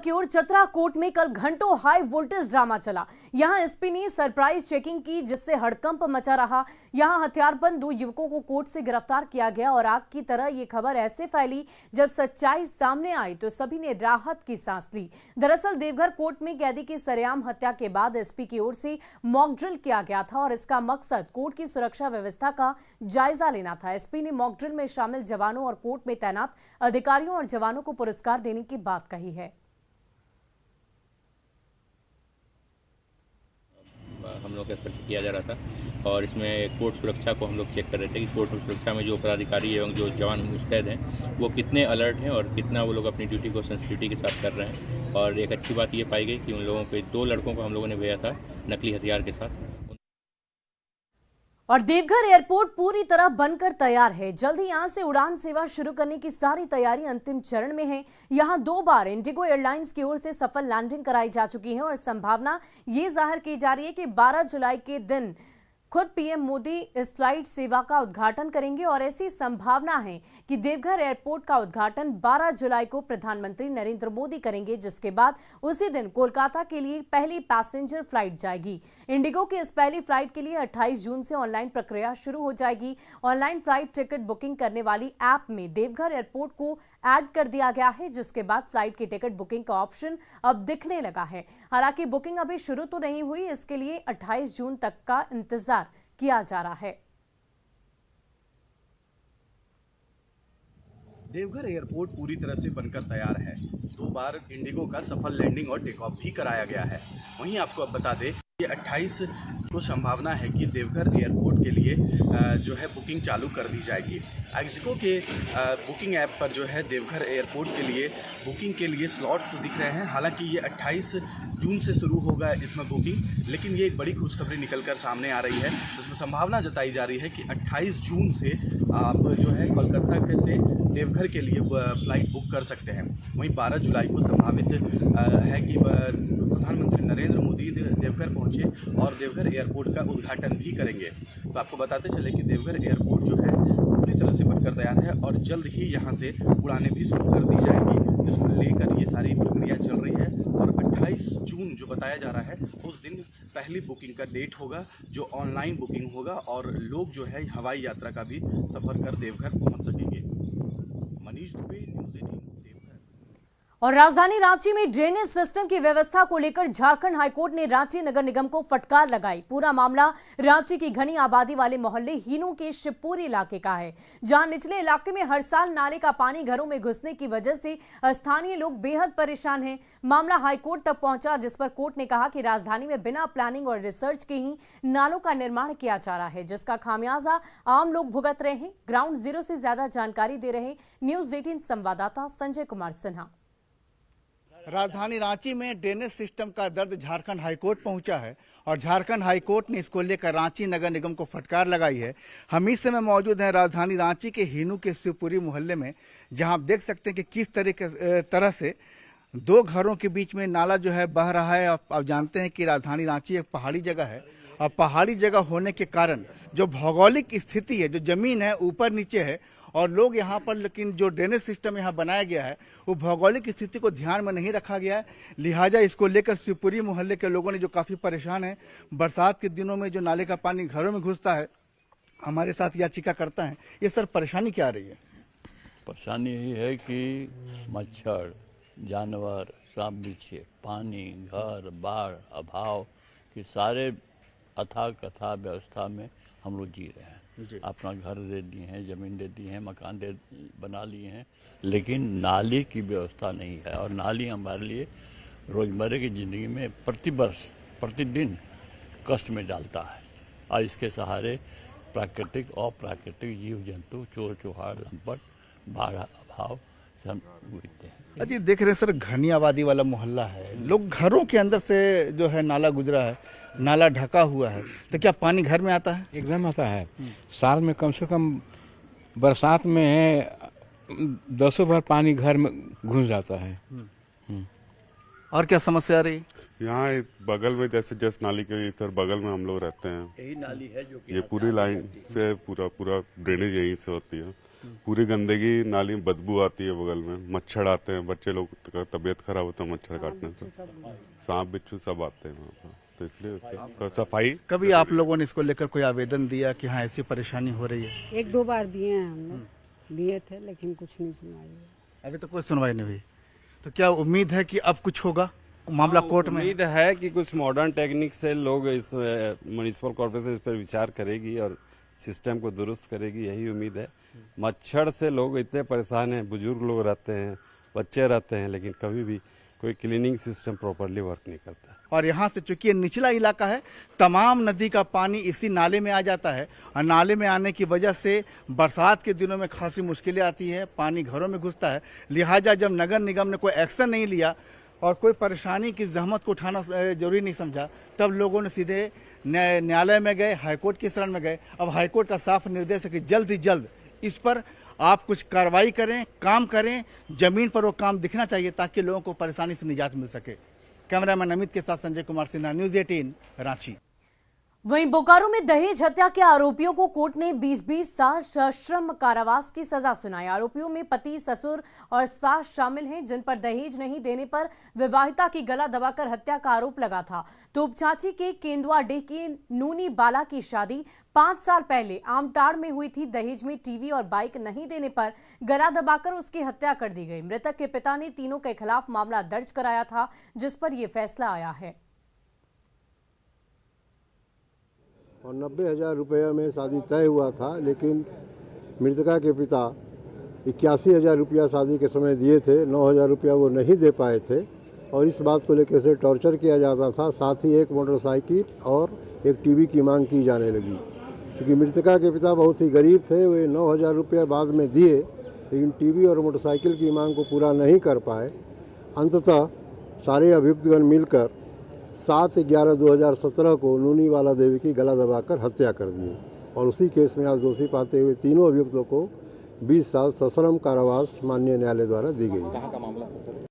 की ओर चतरा कोर्ट में कल घंटों हाई वोल्टेज ड्रामा चला। यहां एसपी ने सरप्राइज चेकिंग की, जिससे हड़कंप मचा रहा। यहां हथियारबंद 2 युवकों को कोर्ट से गिरफ्तार किया गया और आग की तरह ये खबर ऐसे फैली, जब सच्चाई सामने आई तो सभी ने राहत की सांस ली। दरअसल देवघर कोर्ट में कैदी की सरेआम हत्या के बाद एसपी की ओर से मॉक ड्रिल किया गया था और इसका मकसद कोर्ट की सुरक्षा व्यवस्था का जायजा लेना था। एसपी ने मॉक ड्रिल में शामिल जवानों और कोर्ट में तैनात अधिकारियों और जवानों को पुरस्कार देने की बात कही है। हम लोग का स्तर से किया जा रहा था और इसमें कोर्ट सुरक्षा को हम लोग चेक कर रहे थे कि कोर्ट सुरक्षा में जो पदाधिकारी एवं जो जवान मुस्तैद हैं वो कितने अलर्ट हैं और कितना वो लोग अपनी ड्यूटी को सेंसिटिविटी के साथ कर रहे हैं। और एक अच्छी बात ये पाई गई कि उन लोगों के 2 लड़कों को हम लोगों ने भेजा था नकली हथियार के साथ। और देवघर एयरपोर्ट पूरी तरह बनकर तैयार है। जल्द ही यहां से उड़ान सेवा शुरू करने की सारी तैयारी अंतिम चरण में है। यहां 2 बार इंडिगो एयरलाइंस की ओर से सफल लैंडिंग कराई जा चुकी है और संभावना ये जाहिर की जा रही है कि 12 जुलाई के दिन खुद पीएम मोदी इस फ्लाइट सेवा का उद्घाटन करेंगे और ऐसी संभावना है कि देवघर एयरपोर्ट का उद्घाटन 12 जुलाई को प्रधानमंत्री नरेंद्र मोदी करेंगे, जिसके बाद उसी दिन कोलकाता के लिए पहली पैसेंजर फ्लाइट जाएगी। इंडिगो की इस पहली फ्लाइट के लिए 28 जून से ऑनलाइन प्रक्रिया शुरू हो जाएगी। ऑनलाइन फ्लाइट टिकट बुकिंग करने वाली ऐप में देवघर एयरपोर्ट को ऐड कर दिया गया है, जिसके बाद फ्लाइट की टिकट बुकिंग का ऑप्शन अब दिखने लगा है। हालांकि बुकिंग अभी शुरू तो नहीं हुई, इसके लिए 28 जून तक का इंतजार किया जा रहा है। देवघर एयरपोर्ट पूरी तरह से बनकर तैयार है। 2 बार इंडिगो का सफल लैंडिंग और टेक ऑफ भी कराया गया है। वहीं आपको अब बता दें कि 28 को संभावना है कि देवघर एयरपोर्ट के लिए जो है बुकिंग चालू कर दी जाएगी। एक्सिको के बुकिंग ऐप पर जो है देवघर एयरपोर्ट के लिए बुकिंग के लिए स्लॉट तो दिख रहे हैं। हालांकि ये 28 जून से शुरू होगा इसमें बुकिंग, लेकिन ये एक बड़ी खुशखबरी निकलकर सामने आ रही है, जिसमें संभावना जताई जा रही है कि 28 जून से आप जो है कोलकाता से देवघर के लिए फ्लाइट बुक कर सकते हैं। वहीं 12 जुलाई को संभावित है कि प्रधानमंत्री नरेंद्र मोदी देवघर पहुंचे और देवघर एयरपोर्ट का उद्घाटन भी करेंगे। तो आपको बताते चले कि देवघर एयरपोर्ट जो है पूरी तरह से बनकर तैयार है और जल्द ही यहां से उड़ानें भी शुरू कर दी जाएंगी, जिसको लेकर ये सारी प्रक्रिया चल रही है। और 28 जून जो बताया जा रहा है उस दिन पहली बुकिंग का डेट होगा, जो ऑनलाइन बुकिंग होगा और लोग जो है हवाई यात्रा का भी सफर कर देवघर पहुंच सकेंगे। मनीष दुबे, न्यूज़ 18। और राजधानी रांची में ड्रेनेज सिस्टम की व्यवस्था को लेकर झारखंड हाईकोर्ट ने रांची नगर निगम को फटकार लगाई। पूरा मामला रांची की घनी आबादी वाले मोहल्ले हीनू के शिवपुरी इलाके का है, जहां निचले इलाके में हर साल नाले का पानी घरों में घुसने की वजह से स्थानीय लोग बेहद परेशान हैं। मामला हाईकोर्ट तक पहुंचा, जिस पर कोर्ट ने कहा कि राजधानी में बिना प्लानिंग और रिसर्च के ही नालों का निर्माण किया जा रहा है, जिसका खामियाजा आम लोग भुगत रहे हैं। ग्राउंड जीरो से ज्यादा जानकारी दे रहे न्यूज़ 18 संवाददाता संजय कुमार सिन्हा। राजधानी रांची में ड्रेनेज सिस्टम का दर्द झारखंड हाईकोर्ट पहुंचा है और झारखंड हाईकोर्ट ने इसको लेकर रांची नगर निगम को फटकार लगाई है। हम इस समय मौजूद हैं राजधानी रांची के हीनू के शिवपुरी मोहल्ले में, जहां आप देख सकते हैं कि किस तरह से 2 घरों के बीच में नाला जो है बह रहा है। आप जानते हैं कि राजधानी रांची एक पहाड़ी जगह है और पहाड़ी जगह होने के कारण जो भौगोलिक स्थिति है, जो जमीन है ऊपर नीचे है और लोग यहाँ पर, लेकिन जो ड्रेनेज सिस्टम यहाँ बनाया गया है वो भौगोलिक स्थिति को ध्यान में नहीं रखा गया है। लिहाजा इसको लेकर शिवपुरी मोहल्ले के लोगों ने जो काफ़ी परेशान हैं, बरसात के दिनों में जो नाले का पानी घरों में घुसता है, हमारे साथ याचिका करता है। ये सर परेशानी क्या आ रही है? परेशानी यही है कि मच्छर, जानवर, सांप बिच्छे, पानी, घर, बाढ़, अभाव के सारे अथाह कथा व्यवस्था में हम लोग जी रहे हैं। अपना घर दे दिए हैं, जमीन दे दी है, मकान बना लिए हैं, लेकिन नाली की व्यवस्था नहीं है। और नाली हमारे लिए रोजमर्रा की ज़िंदगी में प्रतिवर्ष प्रतिदिन कष्ट में डालता है और इसके सहारे प्राकृतिक और अप्राकृतिक जीव जंतु, चोर चौहार, लंपट, बाढ़, अभाव सब गुजरते हैं। अजी देख रहे हैं सर, घनी आबादी वाला मोहल्ला है, लोग घरों के अंदर से जो है नाला गुजरा है, नाला ढका हुआ है, तो क्या पानी घर में आता है? एकदम आता है। साल में कम से कम बरसात में 10 बार पानी घर में घुस जाता है। और क्या समस्या आ रही है? यहाँ बगल में जैसे नाली के इधर बगल में हम लोग रहते हैं, यही नाली है जो कि ये पूरी लाइन से पूरा ड्रेनेज यहीं से होती है। पूरी गंदगी नाली में बदबू आती है, बगल में मच्छर आते हैं, बच्चे लोग का तबीयत खराब होता है मच्छर काटने से, सांप बिच्छू सब आते हैं वहाँ पर, तो इसलिए सफाई। कभी आप लोगों ने इसको लेकर कोई आवेदन दिया कि हाँ ऐसी परेशानी हो रही है? 1-2 बार दिए हैं हम लोग, दिए थे लेकिन कुछ नहीं सुनाई हुई। अभी तो कोई सुनवाई नहीं हुई, तो क्या उम्मीद है कि अब कुछ होगा मामला कोर्ट में? उम्मीद है कि कुछ मॉडर्न टेक्निक से लोग इस म्युनिसिपल कॉर्पोरेशन इस पर विचार करेगी और सिस्टम को दुरुस्त करेगी, यही उम्मीद है। मच्छर से लोग इतने परेशान हैं, बुजुर्ग लोग रहते हैं, बच्चे रहते हैं, लेकिन कभी भी कोई क्लीनिंग सिस्टम प्रॉपरली वर्क नहीं करता। और यहाँ से चूंकि ये निचला इलाका है, तमाम नदी का पानी इसी नाले में आ जाता है और नाले में आने की वजह से बरसात के दिनों में खासी मुश्किलें आती है, पानी घरों में घुसता है। लिहाजा जब नगर निगम ने कोई एक्शन नहीं लिया और कोई परेशानी की जहमत को उठाना जरूरी नहीं समझा, तब लोगों ने सीधे न्यायालय में गए, हाईकोर्ट की शरण में गए। अब हाईकोर्ट का साफ निर्देश है कि जल्द ही जल्द इस पर आप कुछ कार्रवाई करें, काम करें, जमीन पर वो काम दिखना चाहिए ताकि लोगों को परेशानी से निजात मिल सके। कैमरामैन अमित के साथ संजय कुमार सिन्हा, न्यूज़ 18 रांची। वहीं बोकारो में दहेज हत्या के आरोपियों को कोर्ट ने 20-20 साल सश्रम कारावास की सजा सुनाई। आरोपियों में पति, ससुर और सास शामिल हैं, जिन पर दहेज नहीं देने पर विवाहिता की गला दबाकर हत्या का आरोप लगा था। तोपचांची के केंदुआडीह की नूनी बाला की शादी 5 साल पहले आमटाड़ में हुई थी। दहेज में टीवी और बाइक नहीं देने पर गला दबाकर उसकी हत्या कर दी गई। मृतक के पिता ने तीनों के खिलाफ मामला दर्ज कराया था, जिस पर यह फैसला आया है। और 90,000 रुपये में शादी तय हुआ था, लेकिन मृतका के पिता 81,000 रुपया शादी के समय दिए थे, 9,000 रुपया वो नहीं दे पाए थे और इस बात को लेकर उसे टॉर्चर किया जाता था। साथ ही एक मोटरसाइकिल और एक टीवी की मांग की जाने लगी। क्योंकि मृतका के पिता बहुत ही गरीब थे, वे 9,000 रुपया बाद में दिए, लेकिन टीवी और मोटरसाइकिल की मांग को पूरा नहीं कर पाए। अंततः सारे अभियुक्तगण मिलकर 7/11/2017 को नूनी बाला देवी की गला दबाकर हत्या कर दी और उसी केस में आज दोषी पाते हुए तीनों अभियुक्तों को 20 साल सश्रम कारावास माननीय न्यायालय द्वारा दी गई।